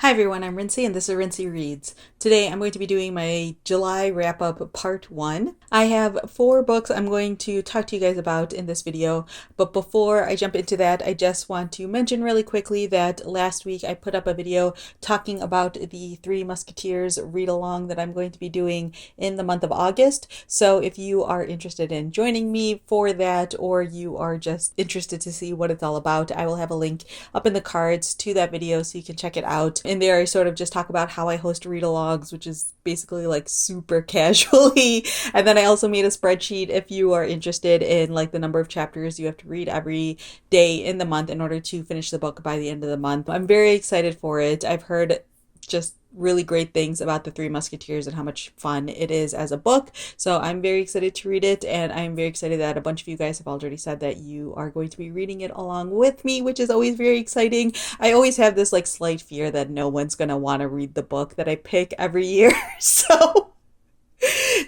Hi everyone, I'm Rincey and this is Rincey Reads. Today I'm going to be doing my July wrap-up part 1. I have 4 books I'm going to talk to you guys about in this video, but before I jump into that, I just want to mention really quickly that last week I put up a video talking about the Three Musketeers read-along that I'm going to be doing in the month of August. So if you are interested in joining me for that, or you are just interested to see what it's all about, I will have a link up in the cards to that video so you can check it out. In there, I sort of just talk about how I host read-alongs, which is basically like super casually. And then I also made a spreadsheet if you are interested in like the number of chapters you have to read every day in the month in order to finish the book by the end of the month. I'm very excited for it. I've heard just really great things about the Three Musketeers and how much fun it is as a book. So I'm very excited to read it, and I'm very excited that a bunch of you guys have already said that you are going to be reading it along with me, which is always very exciting. I always have this like slight fear that no one's going to want to read the book that I pick every year. So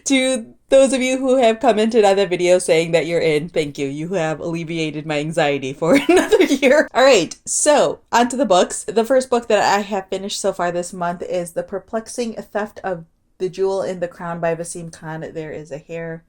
to those of you who have commented on that video saying that you're in, thank you. You have alleviated my anxiety for another year. All right, so on to the books. The first book that I have finished so far this month is The Perplexing Theft of the Jewel in the Crown by Vaseem Khan. There is a hair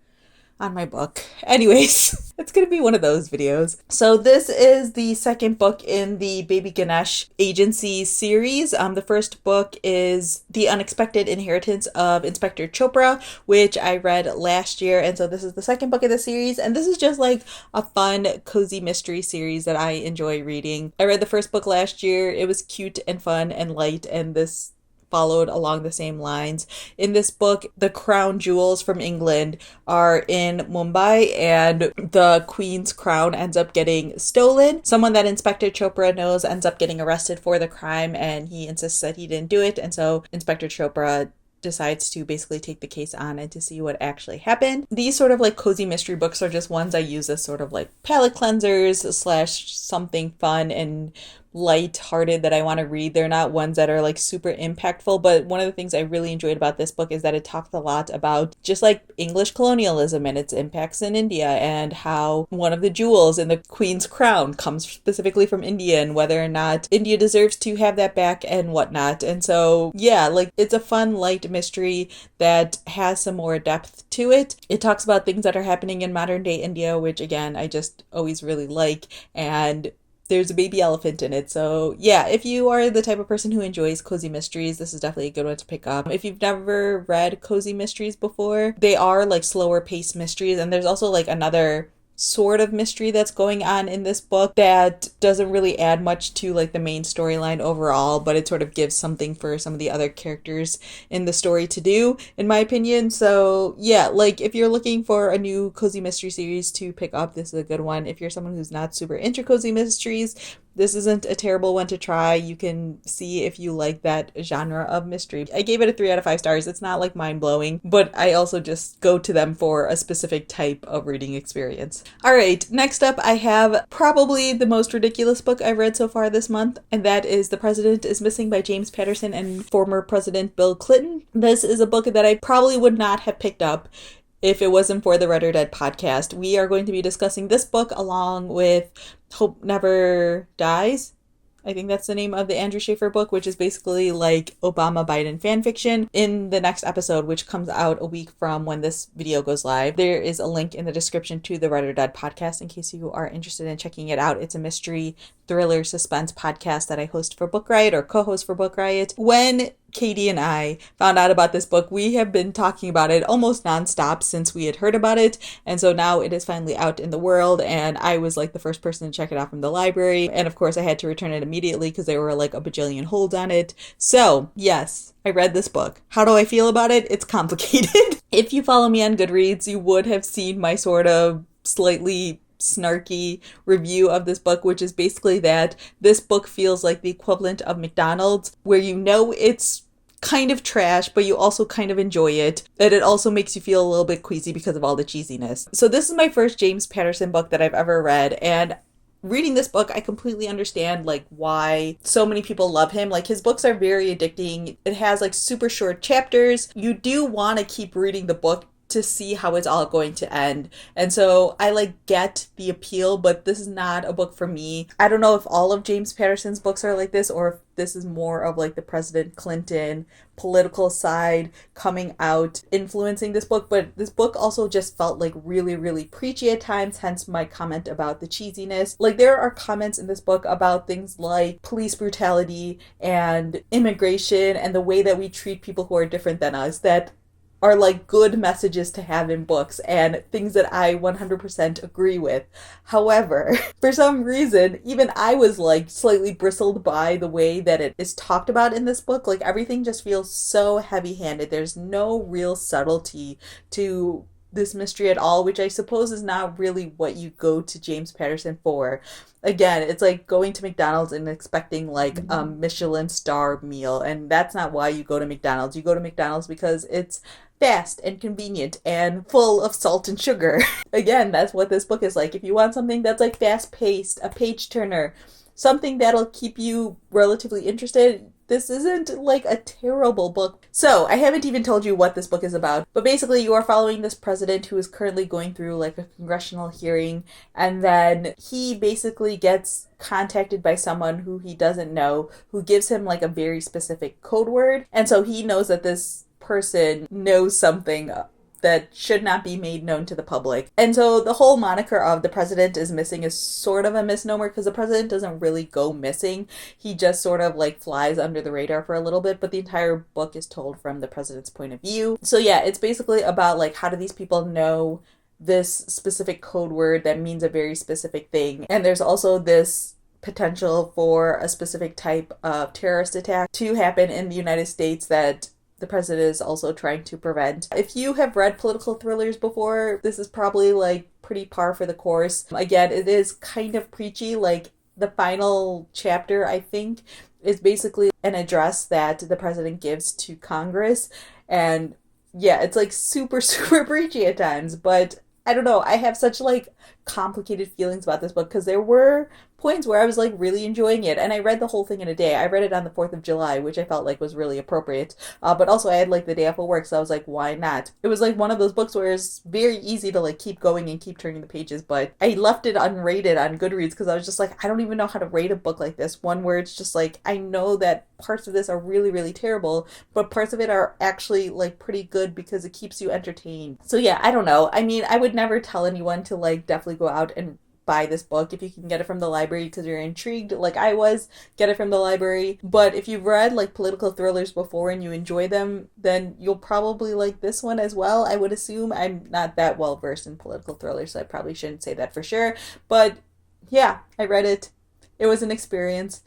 on my book. Anyways, it's gonna be one of those videos. So this is the second book in the Baby Ganesh Agency series. The first book is The Unexpected Inheritance of Inspector Chopra, which I read last year, and so this is the second book of the series, and this is just like a fun, cozy mystery series that I enjoy reading. I read the first book last year. It was cute and fun and light, and this followed along the same lines. In this book, the crown jewels from England are in Mumbai, and the queen's crown ends up getting stolen. Someone that Inspector Chopra knows ends up getting arrested for the crime, and he insists that he didn't do it, and so Inspector Chopra decides to basically take the case on and to see what actually happened. These sort of like cozy mystery books are just ones I use as sort of like palate cleansers slash something fun and light-hearted that I want to read. They're not ones that are like super impactful, but one of the things I really enjoyed about this book is that it talked a lot about just like English colonialism and its impacts in India, and how one of the jewels in the queen's crown comes specifically from India, and whether or not India deserves to have that back and whatnot. And so yeah, like it's a fun light mystery that has some more depth to it. It talks about things that are happening in modern day India, which again I just always really like, and there's a baby elephant in it. So yeah, if you are the type of person who enjoys cozy mysteries, this is definitely a good one to pick up. If you've never read cozy mysteries before, they are like slower paced mysteries, and there's also like another sort of mystery that's going on in this book that doesn't really add much to like the main storyline overall, but it sort of gives something for some of the other characters in the story to do, in my opinion. So yeah, like if you're looking for a new cozy mystery series to pick up, this is a good one. If you're someone who's not super into cozy mysteries, this isn't a terrible one to try. You can see if you like that genre of mystery. I gave it a 3 out of 5 stars. It's not like mind-blowing, but I also just go to them for a specific type of reading experience. All right, next up I have probably the most ridiculous book I've read so far this month, and that is The President is Missing by James Patterson and former President Bill Clinton. This is a book that I probably would not have picked up if it wasn't for the Read or Dead podcast. We are going to be discussing this book along with Hope Never Dies. I think that's the name of the Andrew Schaefer book, which is basically like Obama Biden fan fiction, in the next episode, which comes out a week from when this video goes live. There is a link in the description to the Read or Dead podcast in case you are interested in checking it out. It's a mystery, thriller, suspense podcast that I host for Book Riot, or co-host for Book Riot. When Katie and I found out about this book, we have been talking about it almost nonstop since we had heard about it, and so now it is finally out in the world, and I was like the first person to check it out from the library, and of course I had to return it immediately because there were like a bajillion holds on it. So yes, I read this book. How do I feel about it? It's complicated. If you follow me on Goodreads, you would have seen my sort of slightly snarky review of this book, which is basically that this book feels like the equivalent of McDonald's, where you know it's kind of trash, but you also kind of enjoy it, and it also makes you feel a little bit queasy because of all the cheesiness. So this is my first James Patterson book that I've ever read, and reading this book, I completely understand like why so many people love him. Like his books are very addicting. It has like super short chapters. You do want to keep reading the book to see how it's all going to end. And so I like get the appeal, but this is not a book for me. I don't know if all of James Patterson's books are like this, or if this is more of like the President Clinton political side coming out influencing this book. But this book also just felt like really, really preachy at times, hence my comment about the cheesiness. Like there are comments in this book about things like police brutality and immigration and the way that we treat people who are different than us that are like good messages to have in books and things that I 100% agree with. However, for some reason, even I was like slightly bristled by the way that it is talked about in this book. Like everything just feels so heavy-handed. There's no real subtlety to this mystery at all, which I suppose is not really what you go to James Patterson for. Again, it's like going to McDonald's and expecting like a Michelin star meal, and that's not why you go to McDonald's. You go to McDonald's because it's fast and convenient and full of salt and sugar. Again, that's what this book is like. If you want something that's like fast-paced, a page-turner, something that'll keep you relatively interested, this isn't like a terrible book. So I haven't even told you what this book is about, but basically you are following this president who is currently going through like a congressional hearing, and then he basically gets contacted by someone who he doesn't know, who gives him like a very specific code word, and so he knows that this person knows something that should not be made known to the public. And so the whole moniker of the president is missing is sort of a misnomer, because the president doesn't really go missing. He just sort of like flies under the radar for a little bit, but the entire book is told from the president's point of view. So yeah, it's basically about like how do these people know this specific code word that means a very specific thing. And there's also this potential for a specific type of terrorist attack to happen in the United States that the president is also trying to prevent. If you have read political thrillers before, this is probably like pretty par for the course. Again, it is kind of preachy. Like the final chapter, I think, is basically an address that the president gives to Congress. And yeah, it's like super, super preachy at times, but I don't know. I have such like complicated feelings about this book because there were points where I was like really enjoying it, and I read the whole thing in a day. I read it on the 4th of July, which I felt like was really appropriate. But also I had like the day off of work, so I was like, why not? It was like one of those books where it's very easy to like keep going and keep turning the pages, but I left it unrated on Goodreads because I was just like, I don't even know how to rate a book like this. One where it's just like, I know that parts of this are really, really terrible, but parts of it are actually like pretty good because it keeps you entertained. So yeah, I don't know. I mean, I would never tell anyone to like definitely go out and buy this book. If you can get it from the library because you're intrigued like I was, get it from the library. But if you've read like political thrillers before and you enjoy them, then you'll probably like this one as well, I would assume. I'm not that well versed in political thrillers, so I probably shouldn't say that for sure. But yeah, I read it. It was an experience.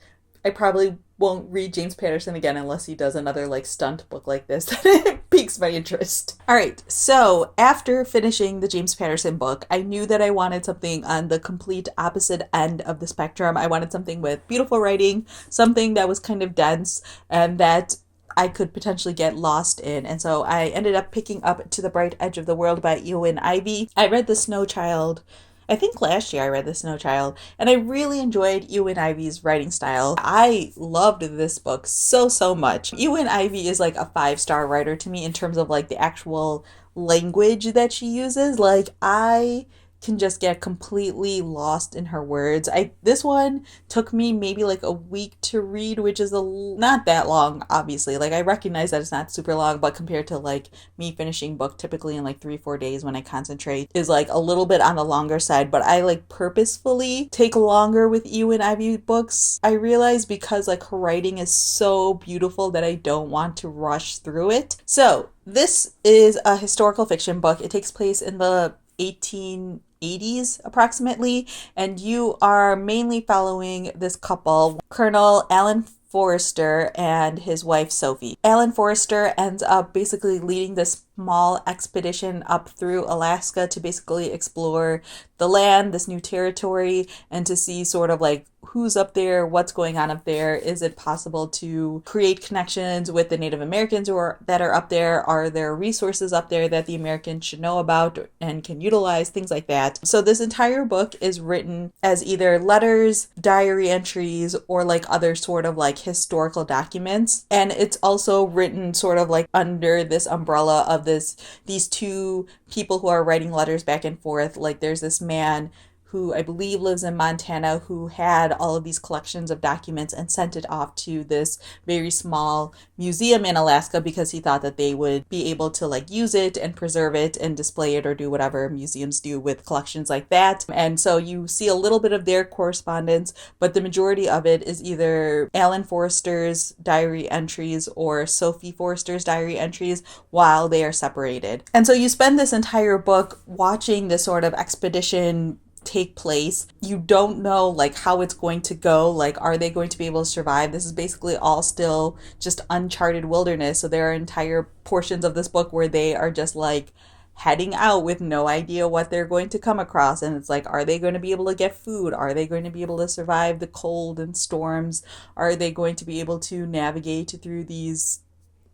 I probably won't read James Patterson again unless he does another like stunt book like this that piques my interest. All right, so after finishing the James Patterson book, I knew that I wanted something on the complete opposite end of the spectrum. I wanted something with beautiful writing, something that was kind of dense, and that I could potentially get lost in. And so I ended up picking up To the Bright Edge of the World by Eowyn Ivey. I read The Snow Child, I think last year I read The Snow Child, and I really enjoyed Eowyn Ivey's writing style. I loved this book so, so much. Eowyn Ivey is like a 5-star writer to me in terms of like the actual language that she uses. Like I can just get completely lost in her words. This one took me maybe like a week to read, which is not that long, obviously. Like I recognize that it's not super long, but compared to like me finishing book typically in like 3-4 days when I concentrate is like a little bit on the longer side. But I like purposefully take longer with Eowyn Ivey books, I realize, because like her writing is so beautiful that I don't want to rush through it. So this is a historical fiction book. It takes place in the 1880s approximately, and you are mainly following this couple, Colonel Alan Forrester and his wife Sophie. Alan Forrester ends up basically leading this small expedition up through Alaska to basically explore the land, this new territory, and to see sort of like who's up there, what's going on up there. Is it possible to create connections with the Native Americans that are up there? Are there resources up there that the Americans should know about and can utilize? Things like that. So this entire book is written as either letters, diary entries, or like other sort of like historical documents. And it's also written sort of like under this umbrella of of these two people who are writing letters back and forth. Like there's this man who I believe lives in Montana, who had all of these collections of documents and sent it off to this very small museum in Alaska because he thought that they would be able to like use it and preserve it and display it or do whatever museums do with collections like that. And so you see a little bit of their correspondence, but the majority of it is either Alan Forrester's diary entries or Sophie Forrester's diary entries while they are separated. And so you spend this entire book watching this sort of expedition take place. You don't know like how it's going to go. Like, are they going to be able to survive? This is basically all still just uncharted wilderness. So there are entire portions of this book where they are just like heading out with no idea what they're going to come across. And it's like, are they going to be able to get food? Are they going to be able to survive the cold and storms? Are they going to be able to navigate through these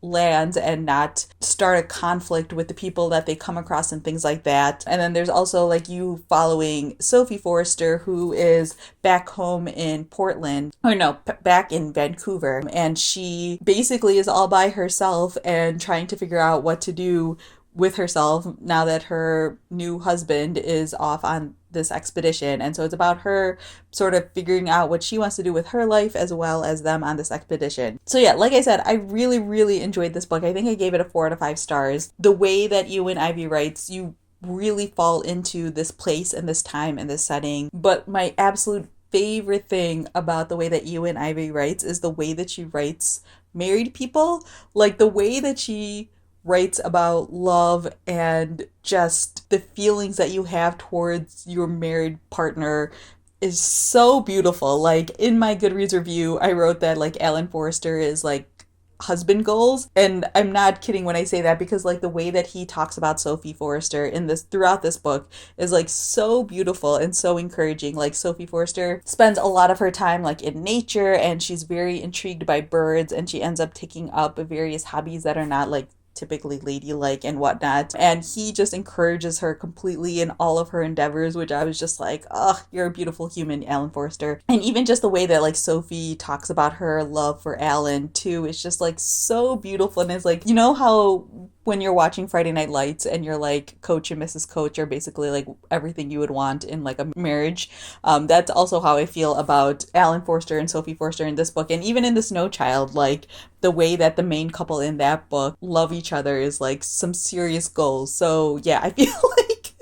lands and not start a conflict with the people that they come across and things like that? And then there's also like you following Sophie Forrester, who is back home in Portland, or no, back in Vancouver, and she basically is all by herself and trying to figure out what to do with herself now that her new husband is off on this expedition. And so it's about her sort of figuring out what she wants to do with her life as well as them on this expedition. So yeah, like I said, I really, really enjoyed this book. I think I gave it a 4 out of 5 stars. The way that Ewan Ivey writes, you really fall into this place and this time and this setting. But my absolute favorite thing about the way that Ewan Ivey writes is the way that she writes married people. Like the way that she writes about love and just the feelings that you have towards your married partner is so beautiful. Like in my Goodreads review, I wrote that like Alan Forrester is like husband goals, and I'm not kidding when I say that, because like the way that he talks about Sophie Forrester in this throughout this book is like so beautiful and so encouraging. Like Sophie Forrester spends a lot of her time like in nature, and she's very intrigued by birds, and she ends up taking up various hobbies that are not like typically ladylike and whatnot. And he just encourages her completely in all of her endeavors, which I was just like, oh, you're a beautiful human, Alan Forrester. And even just the way that like Sophie talks about her love for Alan too, it's just like so beautiful. And it's like, you know how when you're watching Friday Night Lights and you're like, Coach and Mrs. Coach are basically like everything you would want in like a marriage. That's also how I feel about Alan Forrester and Sophie Forrester in this book. And even in The Snow Child, like the way that the main couple in that book love each other is like some serious goals. So yeah, I feel like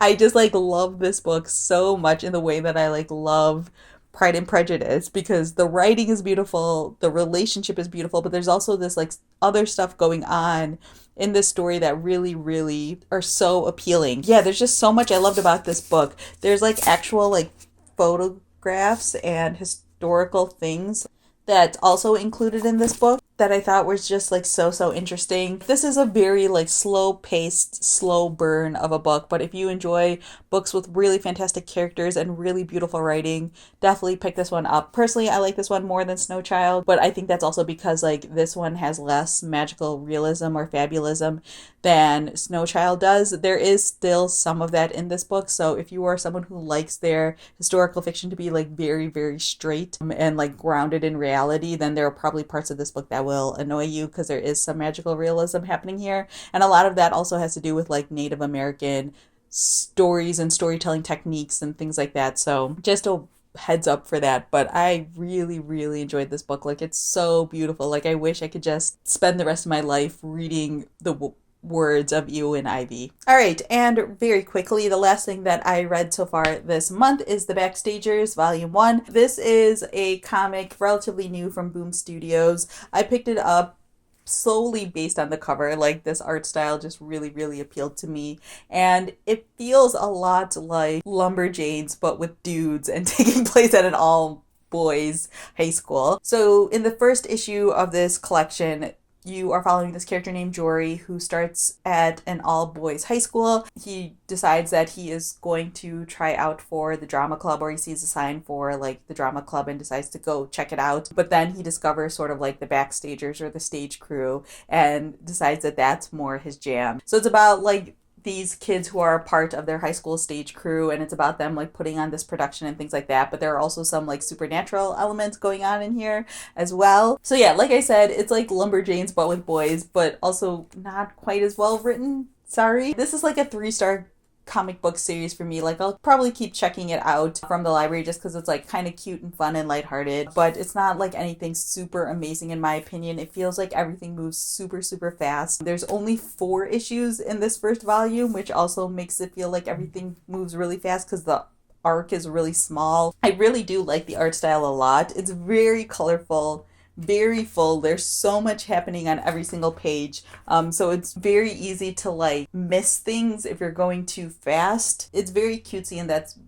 I just like love this book so much in the way that I like love Pride and Prejudice, because the writing is beautiful, the relationship is beautiful, but there's also this like other stuff going on in this story that really, really are so appealing. Yeah, there's just so much I loved about this book. There's like actual like photographs and historical things that's also included in this book that I thought was just like so interesting. This is a very like slow paced, slow burn of a book, but if you enjoy books with really fantastic characters and really beautiful writing, definitely pick this one up. Personally, I like this one more than Snow Child, but I think that's also because like this one has less magical realism or fabulism than Snow Child does. There is still some of that in this book, so if you are someone who likes their historical fiction to be like very straight and like grounded in reality, then there are probably parts of this book that will annoy you, because there is some magical realism happening here. And a lot of that also has to do with like Native American stories and storytelling techniques and things like that. So just a heads up for that. But I really enjoyed this book. Like it's so beautiful. Like I wish I could just spend the rest of my life reading the words of Ewan Ivey. All right, and very quickly, the last thing that I read so far this month is The Backstagers, Volume 1. This is a comic relatively new from Boom Studios. I picked it up solely based on the cover. Like this art style just really appealed to me, and it feels a lot like Lumberjanes but with dudes and taking place at an all boys high school. So in the first issue of this collection, you are following this character named Jory who starts at an all-boys high school. He decides that he is going to try out for the drama club, or he sees a sign for like the drama club and decides to go check it out. But then he discovers sort of like the backstagers or the stage crew and decides that that's more his jam. So it's about like these kids who are a part of their high school stage crew, and it's about them like putting on this production and things like that. But there are also some like supernatural elements going on in here as well. So yeah, like I said, it's like Lumberjanes but with boys, but also not quite as well written. Sorry. This is like a 3-star comic book series for me. Like, I'll probably keep checking it out from the library just because it's like kind of cute and fun and lighthearted, but it's not like anything super amazing in my opinion. It feels like everything moves super, super fast. There's only 4 issues in this first volume, which also makes it feel like everything moves really fast because the arc is really small. I really do like the art style a lot. It's very colorful, very full. There's so much happening on every single page. So it's very easy to like miss things if you're going too fast. It's very cutesy, and that's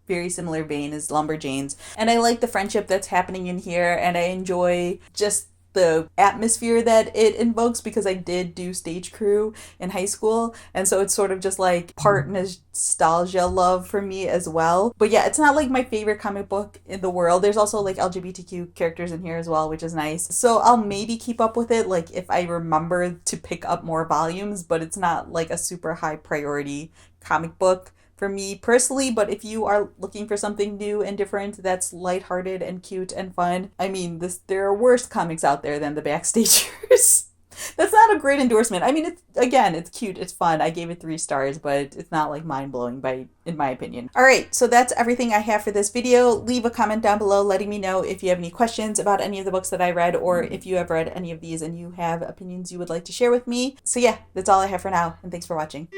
very similar vein as Lumberjanes. And I like the friendship that's happening in here, and I enjoy just the atmosphere that it invokes because I did do stage crew in high school, and so it's sort of just like part nostalgia love for me as well. But yeah, it's not like my favorite comic book in the world. There's also like LGBTQ characters in here as well, which is nice. So I'll maybe keep up with it like if I remember to pick up more volumes, but it's not like a super high priority comic book for me personally. But if you are looking for something new and different that's lighthearted and cute and fun, I mean, there are worse comics out there than the Backstagers. That's not a great endorsement. I mean, it's cute, it's fun. I gave it 3 stars, but it's not like mind-blowing in my opinion. All right, so that's everything I have for this video. Leave a comment down below letting me know if you have any questions about any of the books that I read, or if you have read any of these and you have opinions you would like to share with me. So yeah, that's all I have for now, and thanks for watching.